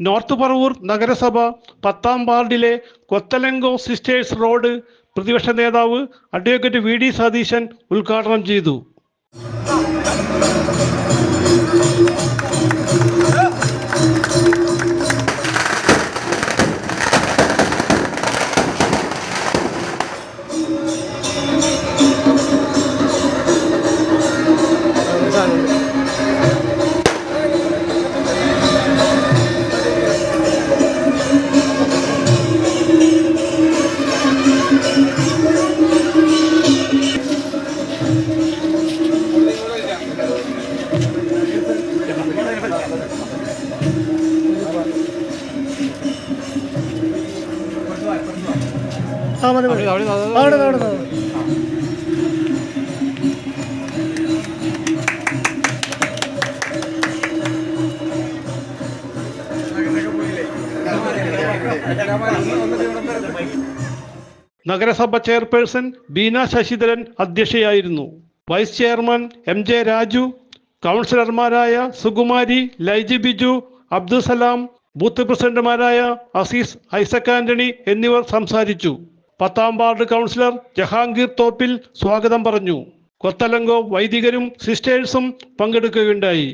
North Paravur നഗരസഭ 10-ാം വാർഡിലെ കൊത്തലങ്കോ sisters road പ്രതിപക്ഷ നേതാവ് അഡ്വക്കേറ്റ് വി ഡി സതീശൻ ഉദ്ഘാടനം ചെയ്തു. നഗരസഭ ചെയർപേഴ്സൺ ബീന ശശിധരൻ അധ്യക്ഷയായിരുന്നു. വൈസ് ചെയർമാൻ MJ രാജു, കൗൺസിലർമാരായ സുകുമാരി, ലൈജി ബിജു, അബ്ദുസലാം, ബൂത്ത് പ്രസിഡന്റുമാരായ അസീസ്, ഐസക് ആന്റണി എന്നിവർ സംസാരിച്ചു. 10-ാം വാർഡ് കൗൺസിലർ ജഹാംഗീർ തോപ്പിൽ സ്വാഗതം പറഞ്ഞു. കൊത്തലങ്കോ വൈദികരും സിസ്റ്റേഴ്സും പങ്കെടുക്കുകയുണ്ടായി.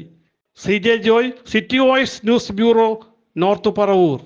CJ Joy, city voice news bureau, north Paravur.